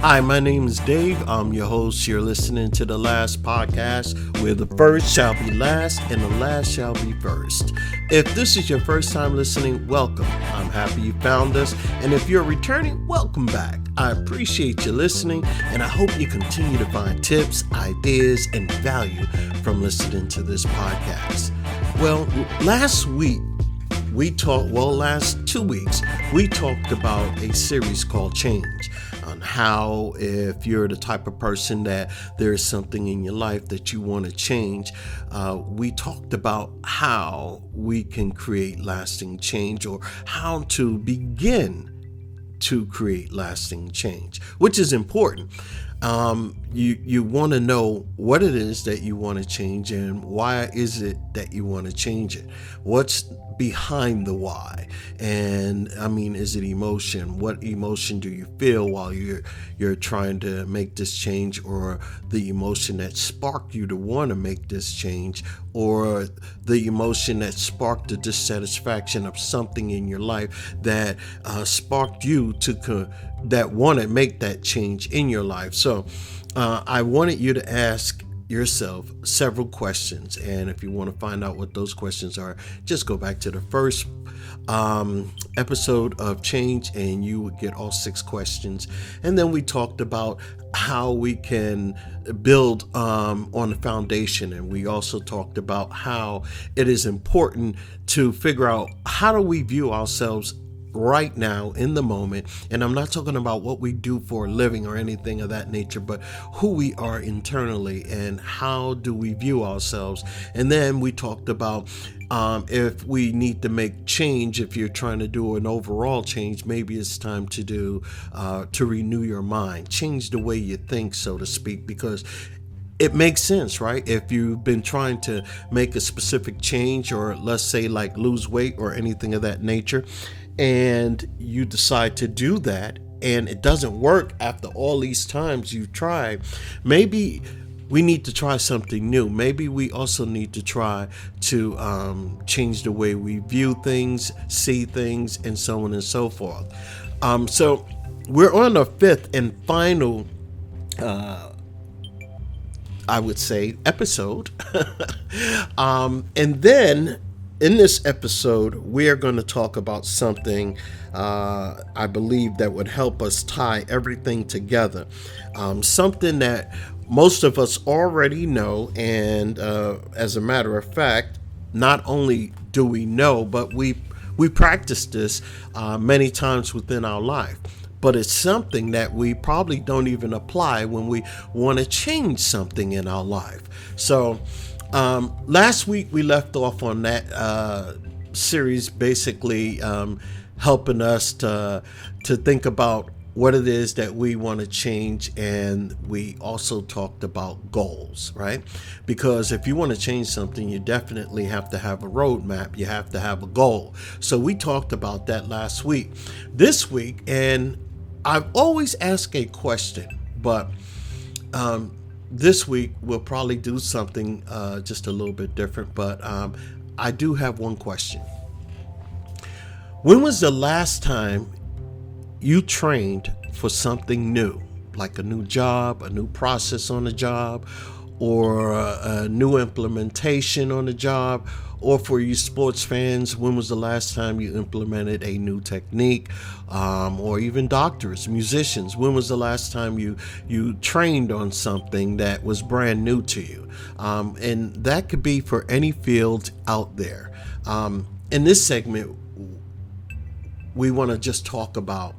Hi, my name is Dave. I'm your host. You're listening to The Last Podcast, where the first shall be last and the last shall be first. If this is your first time listening, welcome. I'm happy you found us. And if you're returning, welcome back. I appreciate you listening, and I hope you continue to find tips, ideas, and value from listening to this podcast. Well, last 2 weeks, we talked about a series called Change, on how if you're the type of person that there's something in your life that you want to change, we talked about how we can create lasting change, or how to begin to create lasting change, which is important. You want to know what it is that you want to change, and why is it that you want to change it? What's behind the why? And I mean, is it emotion? What emotion do you feel while you're trying to make this change, or the emotion that sparked you to want to make this change, or the emotion that sparked the dissatisfaction of something in your life that sparked you to that want to make that change in your life. So I wanted you to ask yourself several questions, and if you want to find out what those questions are, just go back to the first episode of Change and you would get all 6 questions. And then we talked about how we can build on the foundation, and we also talked about how it is important to figure out how do we view ourselves right now in the moment. And I'm not talking about what we do for a living or anything of that nature, but who we are internally and how do we view ourselves. And then we talked about if we need to make change, if you're trying to do an overall change, maybe it's time to renew your mind, change the way you think, so to speak, because it makes sense, right? If you've been trying to make a specific change, or let's say like lose weight or anything of that nature, and you decide to do that and it doesn't work after all these times you try, maybe we need to try something new. Maybe we also need to try to change the way we view things, see things, and so on and so forth. So we're on the 5th and final I would say episode. And then in this episode, we are going to talk about something I believe that would help us tie everything together. Something that most of us already know, and as a matter of fact, not only do we know, but we practice this many times within our life. But it's something that we probably don't even apply when we want to change something in our life. So last week we left off on that series, basically helping us to think about what it is that we want to change, and we also talked about goals, right? Because if you want to change something, you definitely have to have a roadmap. You have to have a goal. So we talked about that last week. This week, and I've always asked a question, but this week we'll probably do something just a little bit different, but I do have one question. When was the last time you trained for something new, like a new job, a new process on the job, or a new implementation on the job? Or for you sports fans, when was the last time you implemented a new technique? Or even doctors, musicians, when was the last time you trained on something that was brand new to you? And that could be for any field out there. In this segment, we want to just talk about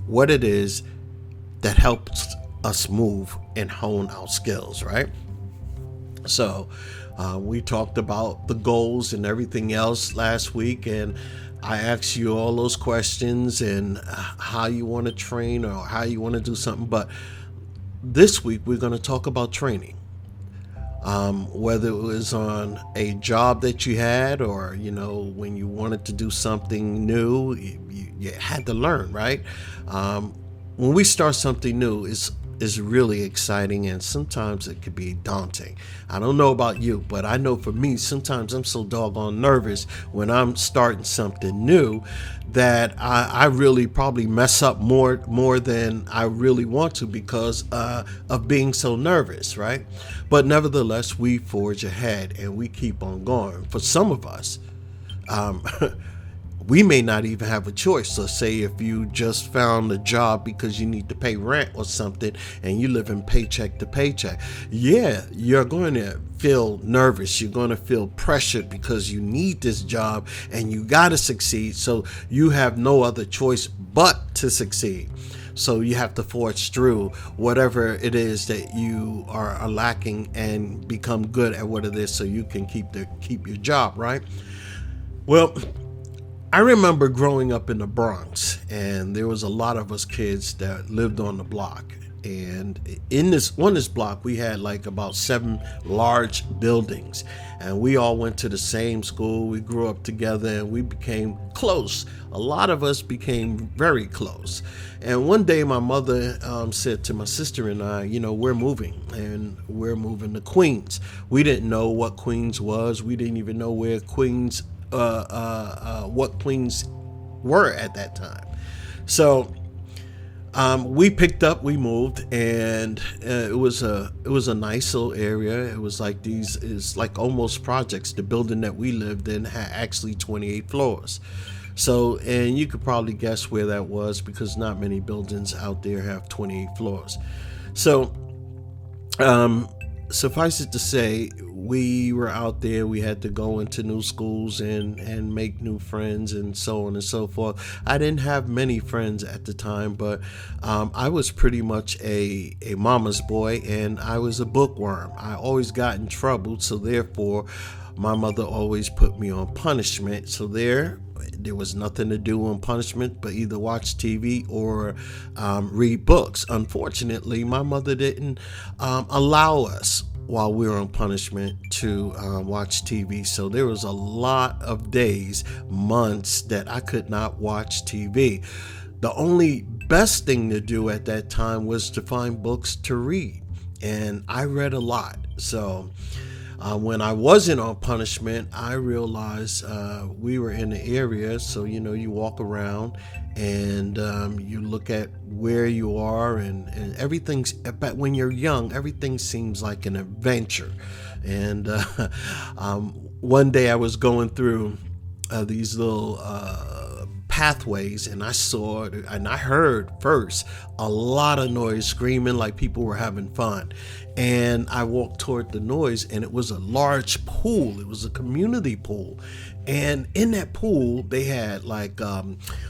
what it is that helps us move and hone our skills, right? So we talked about the goals and everything else last week, and I asked you all those questions and how you want to train or how you want to do something. But this week we're going to talk about training. Whether it was on a job that you had, or when you wanted to do something new, you had to learn, right? When we start something new, it's is really exciting, and sometimes it could be daunting. I don't know about you, but I know for me, sometimes I'm so doggone nervous when I'm starting something new that I really probably mess up more than I really want to because of being so nervous, right? But nevertheless, we forge ahead and we keep on going. For some of us, um, we may not even have a choice. So say if you just found a job because you need to pay rent or something and you live in paycheck to paycheck, yeah, you're going to feel nervous. You're going to feel pressured because you need this job and you got to succeed. So you have no other choice but to succeed. So you have to forge through whatever it is that you are lacking and become good at what it is so you can keep your job, right? Well, I remember growing up in the Bronx, and there was a lot of us kids that lived on the block. And on this block, we had like about 7 large buildings, and we all went to the same school. We grew up together, and we became close. A lot of us became very close. And one day, my mother said to my sister and I, we're moving, and we're moving to Queens. We didn't know what Queens was. We didn't even know where what Queens were at that time. So we picked up, we moved, and it was a nice little area. It was like it's like almost projects. The building that we lived in had actually 28 floors. So, and you could probably guess where that was because not many buildings out there have 28 floors. So, suffice it to say, we were out there. We had to go into new schools and make new friends and so on and so forth. I didn't have many friends at the time, but I was pretty much a mama's boy, and I was a bookworm. I always got in trouble, so therefore my mother always put me on punishment. So there was nothing to do on punishment but either watch TV or read books. Unfortunately, my mother didn't allow us while we were on punishment to watch TV. So there was a lot of days, months that I could not watch TV. The only best thing to do at that time was to find books to read. And I read a lot. So when I wasn't on punishment, I realized we were in the area. So, you walk around and you look at where you are and everything's, but when you're young, everything seems like an adventure. And one day I was going through these little pathways, and I heard first a lot of noise, screaming like people were having fun. And I walked toward the noise, and it was a large pool. It was a community pool. And in that pool, they had like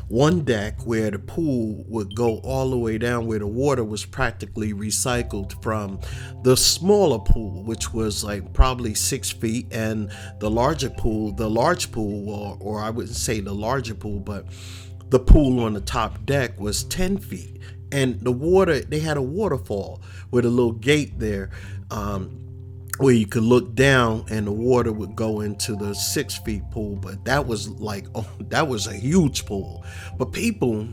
one deck where the pool would go all the way down, where the water was practically recycled from the smaller pool, which was like probably 6 feet, and the large pool, or I wouldn't say the larger pool, but the pool on the top deck was 10 feet. And the water, they had a waterfall with a little gate there where you could look down and the water would go into the 6 feet pool. But that was that was a huge pool. But people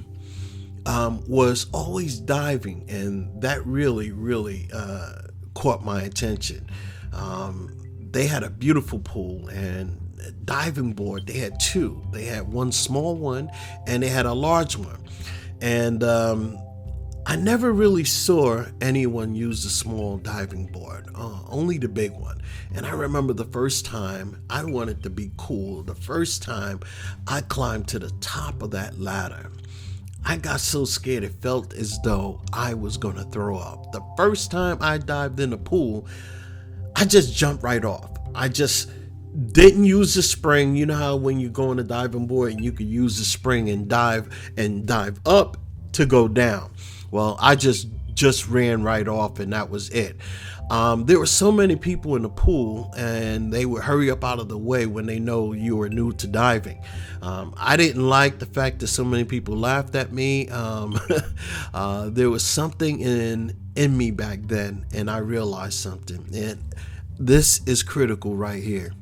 was always diving, and that really, really caught my attention. They had a beautiful pool and diving board. They had 2. They had one small one and they had a large one. And I never really saw anyone use the small diving board, only the big one. And I remember the first time I wanted to be cool, the first time I climbed to the top of that ladder, I got so scared it felt as though I was going to throw up. The first time I dived in the pool, I just jumped right off. I just didn't use the spring. You know how when you go on a diving board and you could use the spring and dive up to go down. Well, I just ran right off, and that was it. There were so many people in the pool, and they would hurry up out of the way when they know you were new to diving. I didn't like the fact that so many people laughed at me. There was something in me back then, and I realized something. And this is critical right here.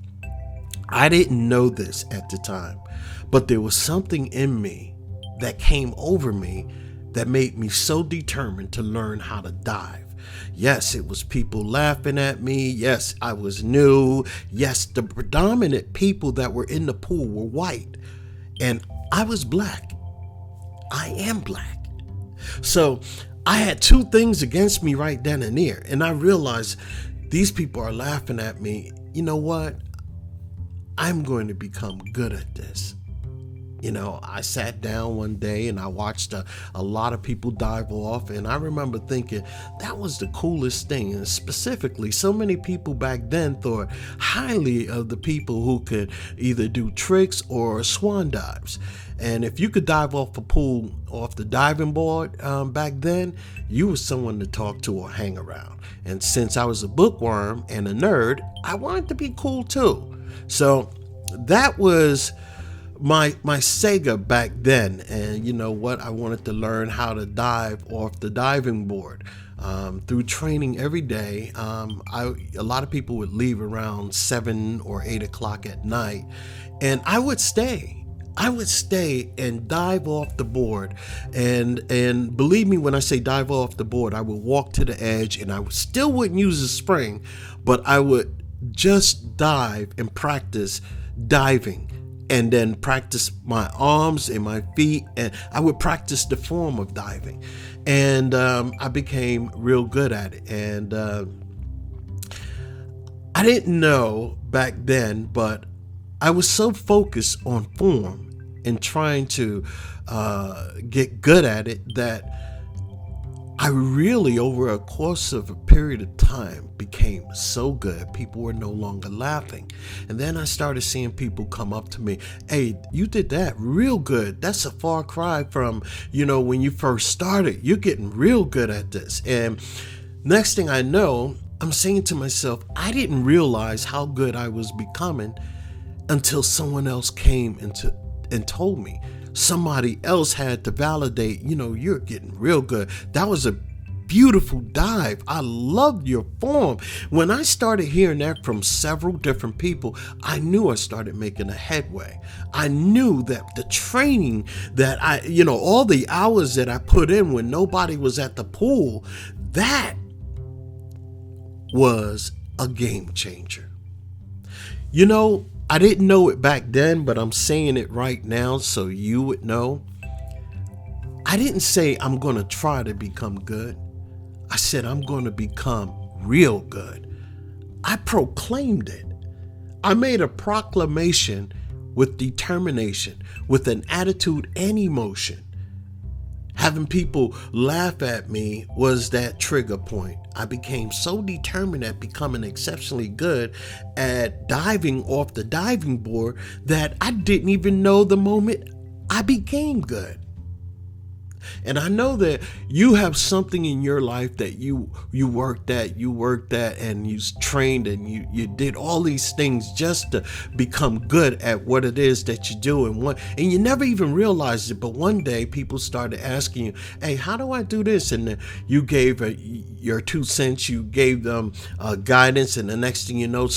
I didn't know this at the time, but there was something in me that came over me that made me so determined to learn how to dive. Yes, it was people laughing at me. Yes, I was new. Yes, the predominant people that were in the pool were white, and I was black. I am black. So I had two things against me right then and there, and I realized these people are laughing at me. You know what? I'm going to become good at this. I sat down one day and I watched a lot of people dive off, and I remember thinking that was the coolest thing. And specifically, so many people back then thought highly of the people who could either do tricks or swan dives. And if you could dive off a pool, off the diving board back then, you was someone to talk to or hang around. And since I was a bookworm and a nerd, I wanted to be cool too. So that was my Sega back then. And you know what? I wanted to learn how to dive off the diving board. Through training every day, a lot of people would leave around 7 or 8 o'clock at night, and I would stay and dive off the board. And believe me when I say dive off the board, I would walk to the edge, and I still wouldn't use a spring, but I would just dive and practice diving, and then practice my arms and my feet, and I would practice the form of diving. And I became real good at it. And I didn't know back then, but I was so focused on form and trying to get good at it that I really, over a course of a period of time, became so good. People were no longer laughing. And then I started seeing people come up to me. Hey, you did that real good. That's a far cry from, when you first started. You're getting real good at this. And next thing I know, I'm saying to myself, I didn't realize how good I was becoming until someone else came and told me. Somebody else had to validate, you're getting real good. That was a beautiful dive. I loved your form. When I started hearing that from several different people, I knew I started making a headway. I knew that the training that all the hours that I put in when nobody was at the pool, that was a game changer. I didn't know it back then, but I'm saying it right now so you would know. I didn't say I'm going to try to become good. I said I'm going to become real good. I proclaimed it. I made a proclamation with determination, with an attitude and emotion. Having people laugh at me was that trigger point. I became so determined at becoming exceptionally good at diving off the diving board that I didn't even know the moment I became good. And I know that you have something in your life that you worked at, and you trained, and you did all these things just to become good at what it is that you do. And you never even realized it. But one day people started asking you, hey, how do I do this? And you gave your 2 cents, you gave them guidance. And the next thing you know,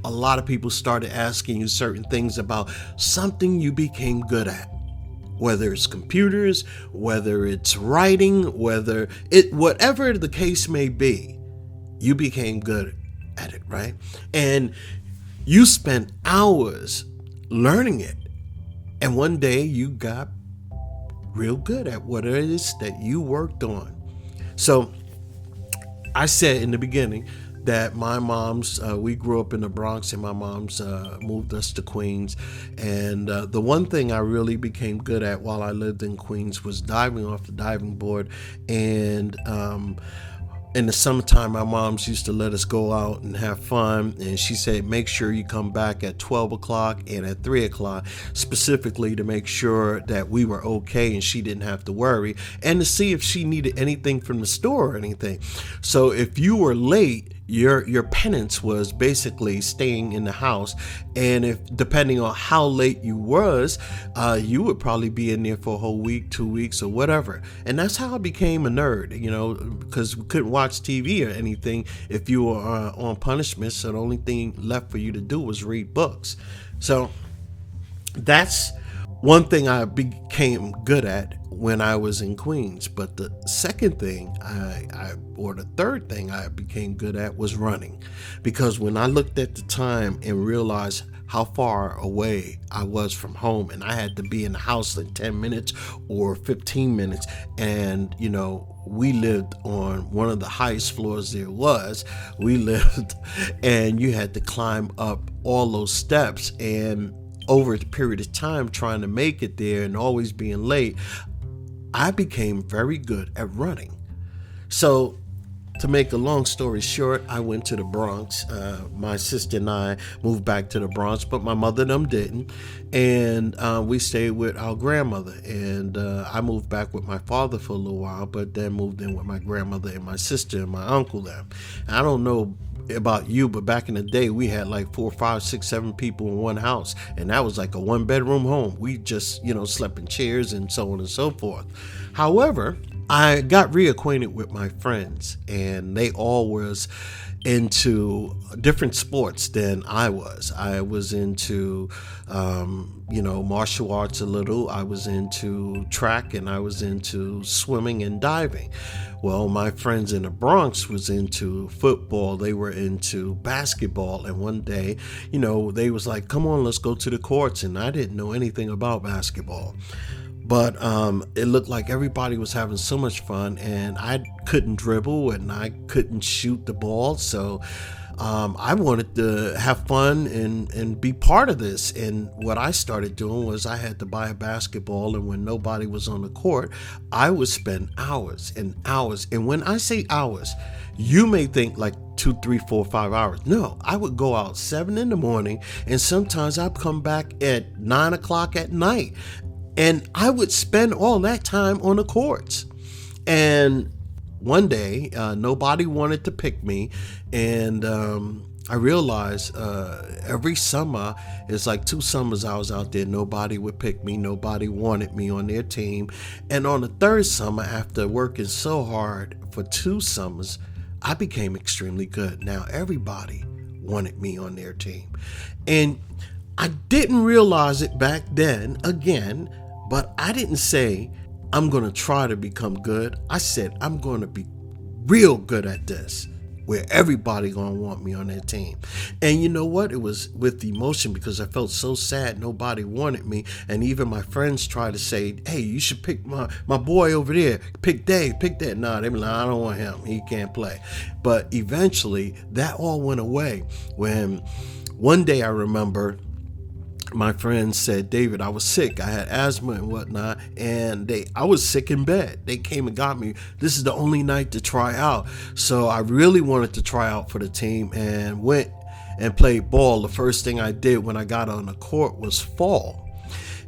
a lot of people started asking you certain things about something you became good at. Whether it's computers, whether it's writing, whatever the case may be, you became good at it, right? And you spent hours learning it. And one day you got real good at what it is that you worked on. So I said in the beginning that my mom's, we grew up in the Bronx, and my mom's moved us to Queens. And the one thing I really became good at while I lived in Queens was diving off the diving board. And in the summertime, my moms used to let us go out and have fun. And she said, make sure you come back at 12 o'clock and at 3 o'clock, specifically to make sure that we were okay and she didn't have to worry, and to see if she needed anything from the store or anything. So if you were late, your penance was basically staying in the house. And if, depending on how late you was, you would probably be in there for a whole week, 2 weeks, or whatever. And that's how I became a nerd, because we couldn't watch TV or anything if you were on punishment. So the only thing left for you to do was read books. So that's one thing I became good at when I was in Queens. But the second thing or the third thing I became good at was running. Because when I looked at the time and realized how far away I was from home, and I had to be in the house in 10 minutes or 15 minutes. And, we lived on one of the highest floors there was. We lived, and you had to climb up all those steps. And over a period of time trying to make it there and always being late, I became very good at running. So to make a long story short, I went to the Bronx. My sister and I moved back to the Bronx, but my mother and them didn't. And we stayed with our grandmother. And I moved back with my father for a little while, but then moved in with my grandmother and my sister and my uncle there. And I don't know about you, but back in the day, we had like 4, 5, 6, 7 people in one house. And that was like a 1-bedroom home. We just, slept in chairs and so on and so forth. However, I got reacquainted with my friends, and they all was into different sports than I was. I was into, martial arts a little. I was into track, and I was into swimming and diving. Well, my friends in the Bronx was into football. They were into basketball. And one day, they was like, come on, let's go to the courts. And I didn't know anything about basketball. But it looked like everybody was having so much fun, and I couldn't dribble and I couldn't shoot the ball. So I wanted to have fun and be part of this. And what I started doing was I had to buy a basketball, and when nobody was on the court, I would spend hours and hours. And when I say hours, you may think like 2, 3, 4, 5 hours. No, I would go out 7 in the morning, and sometimes I'd come back at 9 o'clock at night. And I would spend all that time on the courts. And one day, nobody wanted to pick me. And I realized every summer, it's like 2 summers I was out there, nobody would pick me. Nobody wanted me on their team. And on the 3rd summer, after working so hard for 2 summers, I became extremely good. Now everybody wanted me on their team. And I didn't realize it back then, again, but I didn't say, I'm going to try to become good. I said, I'm going to be real good at this, where everybody going to want me on their team. And you know what? It was with emotion, because I felt so sad nobody wanted me. And even my friends tried to say, hey, you should pick my boy over there. Pick Dave, pick that. No, they were like, I don't want him. He can't play. But eventually, that all went away when one day I remember my friends said, David, I was sick. I had asthma and whatnot, and I was sick in bed. They came and got me. This is the only night to try out. So I really wanted to try out for the team and went and played ball. The first thing I did when I got on the court was fall.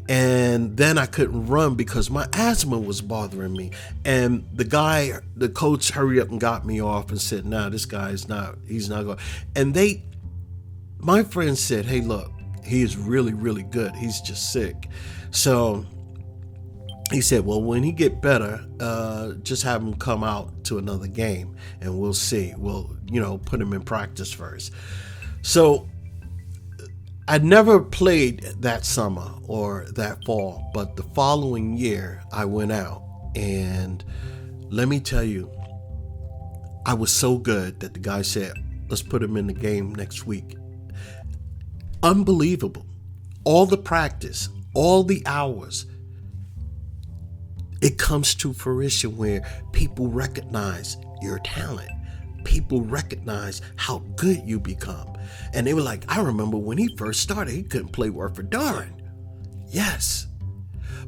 And then I couldn't run because my asthma was bothering me. And the coach hurried up and got me off and said, nah, this guy he's not going. And my friend said, hey, look, he is really, really good. He's just sick. So he said, well, when he get better, just have him come out to another game and we'll see. We'll, put him in practice first. So I never played that summer or that fall, but the following year I went out, and let me tell you, I was so good that the guy said, let's put him in the game next week. Unbelievable. All the practice, all the hours, it comes to fruition where people recognize your talent. People recognize how good you become. And they were like, I remember when he first started, he couldn't play worth a darn. Yes.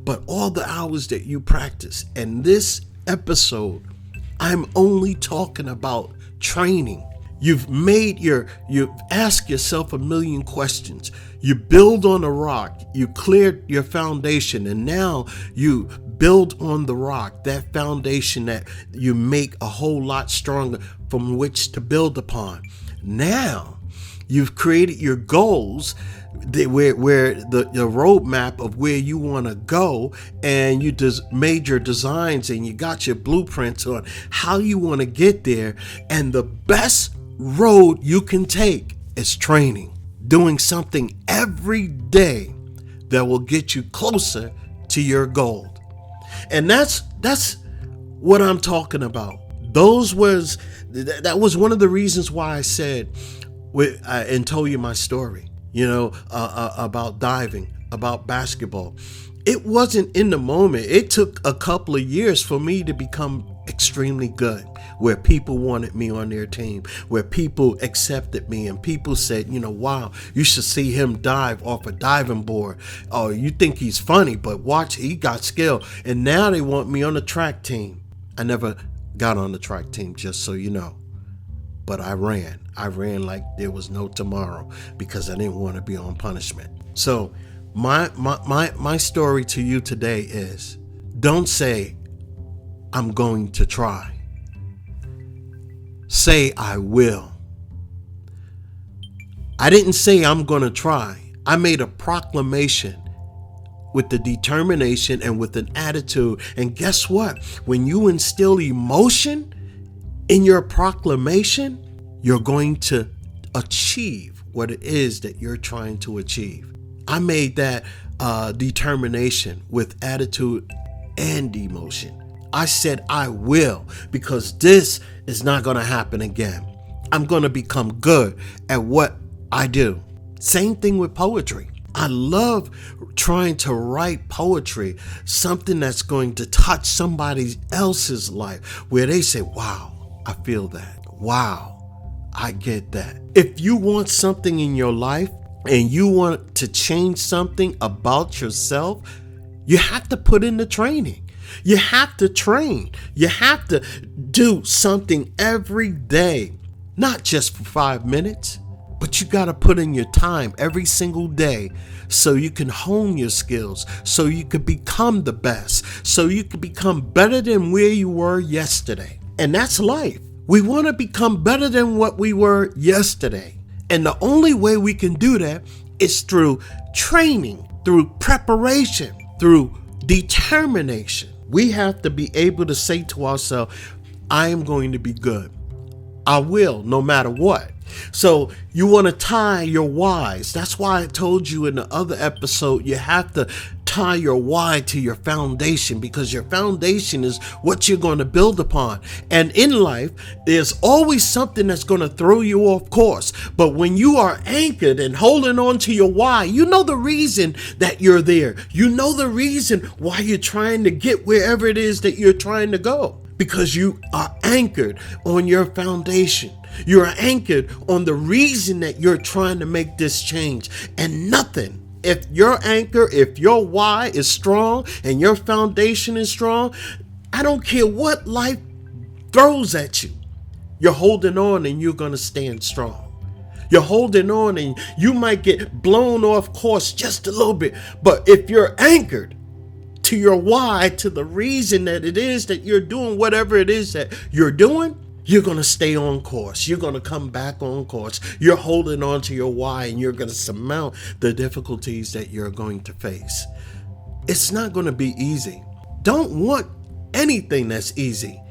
But all the hours that you practice, and this episode, I'm only talking about training. You've asked yourself a million questions. You build on a rock. You cleared your foundation, and now you build on the rock, that foundation that you make a whole lot stronger from which to build upon. Now you've created your goals, where the roadmap of where you want to go, and you made your designs and you got your blueprints on how you want to get there. And the best road you can take is training, doing something every day that will get you closer to your goal. And that's what I'm talking about. That was one of the reasons why I said and told you my story, about diving, about basketball. It wasn't in the moment. It took a couple of years for me to become extremely good, where people wanted me on their team, where people accepted me, and people said, wow, you should see him dive off a diving board. Oh, you think he's funny, but watch, he got skill. And now they want me on the track team. I never got on the track team, just so you know. But I ran like there was no tomorrow, because I didn't want to be on punishment. So my story to you today is, don't say, I'm going to try. Say, I will. I didn't say I'm going to try. I made a proclamation with the determination and with an attitude. And guess what? When you instill emotion in your proclamation, you're going to achieve what it is that you're trying to achieve. I made that determination with attitude and emotion. I said I will, because this is not going to happen again. I'm going to become good at what I do. Same thing with poetry. I love trying to write poetry, something that's going to touch somebody else's life, where they say, wow, I feel that. Wow, I get that. If you want something in your life and you want to change something about yourself, you have to put in the training. You have to train. You have to do something every day, not just for 5 minutes, but you got to put in your time every single day so you can hone your skills, so you can become the best, so you can become better than where you were yesterday. And that's life. We want to become better than what we were yesterday. And the only way we can do that is through training, through preparation, through determination. We have to be able to say to ourselves, I am going to be good. I will, no matter what. So you want to tie your whys. That's why I told you in the other episode, you have to tie your why to your foundation, because your foundation is what you're going to build upon. And in life, there's always something that's going to throw you off course. But when you are anchored and holding on to your why, you know the reason that you're there. You know the reason why you're trying to get wherever it is that you're trying to go, because you are anchored on your foundation. You're anchored on the reason that you're trying to make this change, and nothing. If your anchor, if your why is strong and your foundation is strong, I don't care what life throws at you. You're holding on and you're going to stand strong. You're holding on and you might get blown off course just a little bit. But if you're anchored to your why, to the reason that it is that you're doing whatever it is that you're doing, you're going to stay on course. You're going to come back on course. You're holding on to your why, and you're going to surmount the difficulties that you're going to face. It's not going to be easy. Don't want anything that's easy,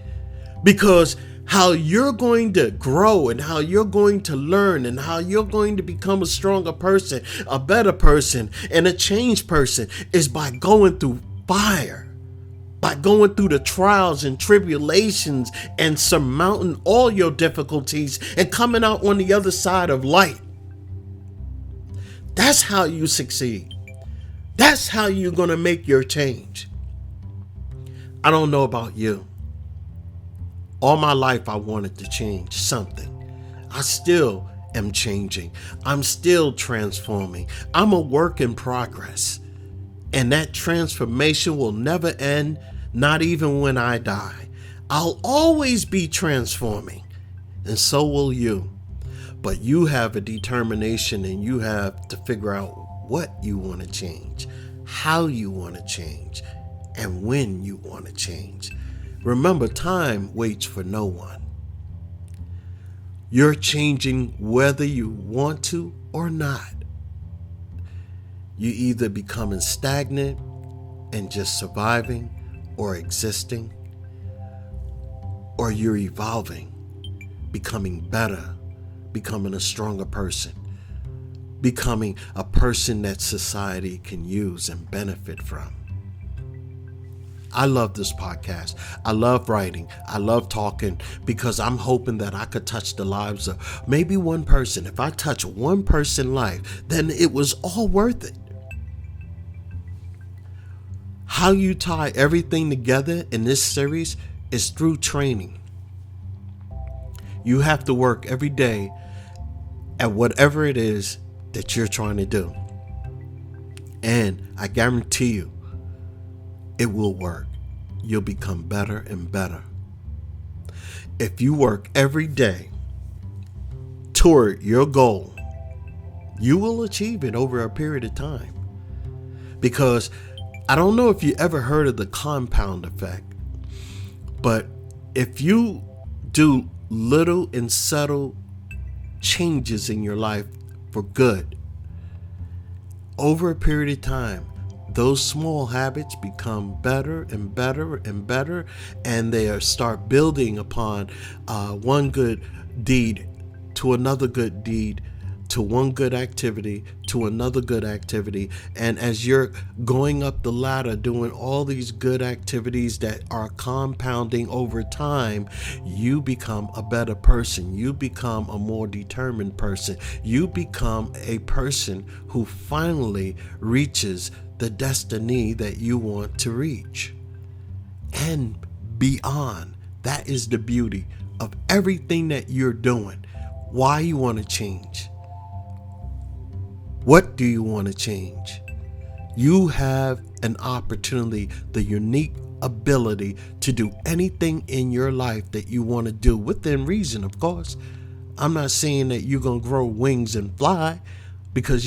because how you're going to grow and how you're going to learn and how you're going to become a stronger person, a better person, and a changed person is by going through fire. By going through the trials and tribulations and surmounting all your difficulties and coming out on the other side of light. That's how you succeed. That's how you're going to make your change. I don't know about you. All my life I wanted to change something. I still am changing. I'm still transforming. I'm a work in progress. And that transformation will never end. Not even when I die. I'll always be transforming, and so will you. But you have a determination, and you have to figure out what you want to change, how you want to change, and when you want to change. Remember, time waits for no one. You're changing whether you want to or not. You either becoming stagnant and just surviving, or existing, or you're evolving, becoming better, becoming a stronger person. becoming a person that society can use and benefit from. I love this podcast. I love writing. I love talking because I'm hoping that I could touch the lives of maybe one person. If I touch one person's life, then it was all worth it. How you tie everything together in this series is through training. You have to work every day at whatever it is that you're trying to do. And I guarantee you, it will work. You'll become better and better. If you work every day toward your goal, you will achieve it over a period of time. Because I don't know if you ever heard of the compound effect, but if you do little and subtle changes in your life for good, over a period of time, those small habits become better and better and better, and they start building upon one good deed to another good deed, to one good activity to another good activity. And as you're going up the ladder doing all these good activities that are compounding over time, you become a better person. You become a more determined person. You become a person who finally reaches the destiny that you want to reach and beyond. That is the beauty of everything that you're doing. Why you want to change? What do you want to change? You have an opportunity, the unique ability to do anything in your life that you want to do within reason, of course. I'm not saying that you're going to grow wings and fly, because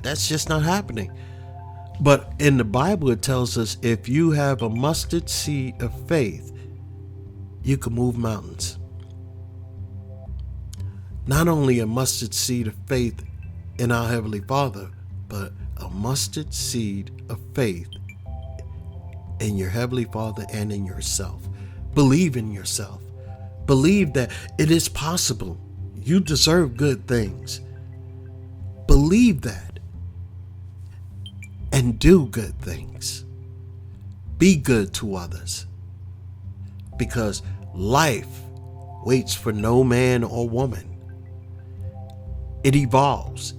that's just not happening. But in the Bible, it tells us if you have a mustard seed of faith, you can move mountains. Not only a mustard seed of faith in our Heavenly Father, but a mustard seed of faith in your Heavenly Father and in yourself. Believe in yourself. Believe that it is possible. You deserve good things. Believe that. And do good things. Be good to others. Because life waits for no man or woman. It evolves.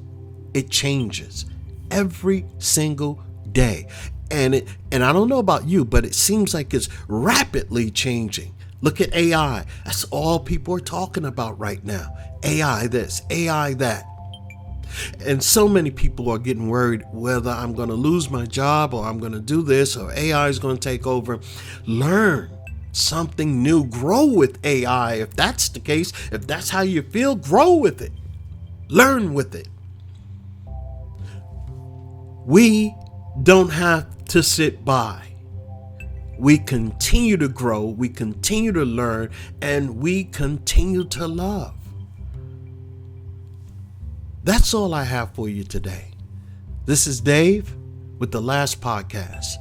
It changes every single day. And I don't know about you, but it seems like it's rapidly changing. Look at AI. That's all people are talking about right now. AI this, AI that. And so many people are getting worried whether I'm going to lose my job or I'm going to do this or AI is going to take over. Learn something new. Grow with AI. If that's the case, if that's how you feel, grow with it. Learn with it. We don't have to sit by. We continue to grow, we continue to learn, and we continue to love. That's all I have for you today. This is Dave with the last podcast.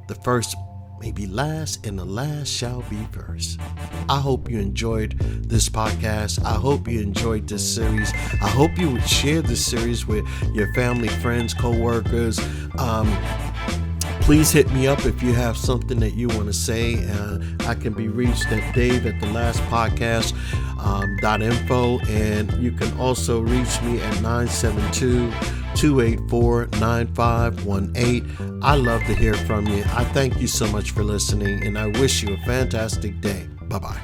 The first may be last, and the last shall be first. I hope you enjoyed this podcast. I hope you enjoyed this series. I hope you would share this series with your family, friends, co-workers. Please hit me up if you have something that you want to say. I can be reached at dave@thelastpodcast.info, and you can also reach me at 972-284-9518. I love to hear from you. I thank you so much for listening, and I wish you a fantastic day. Bye-bye.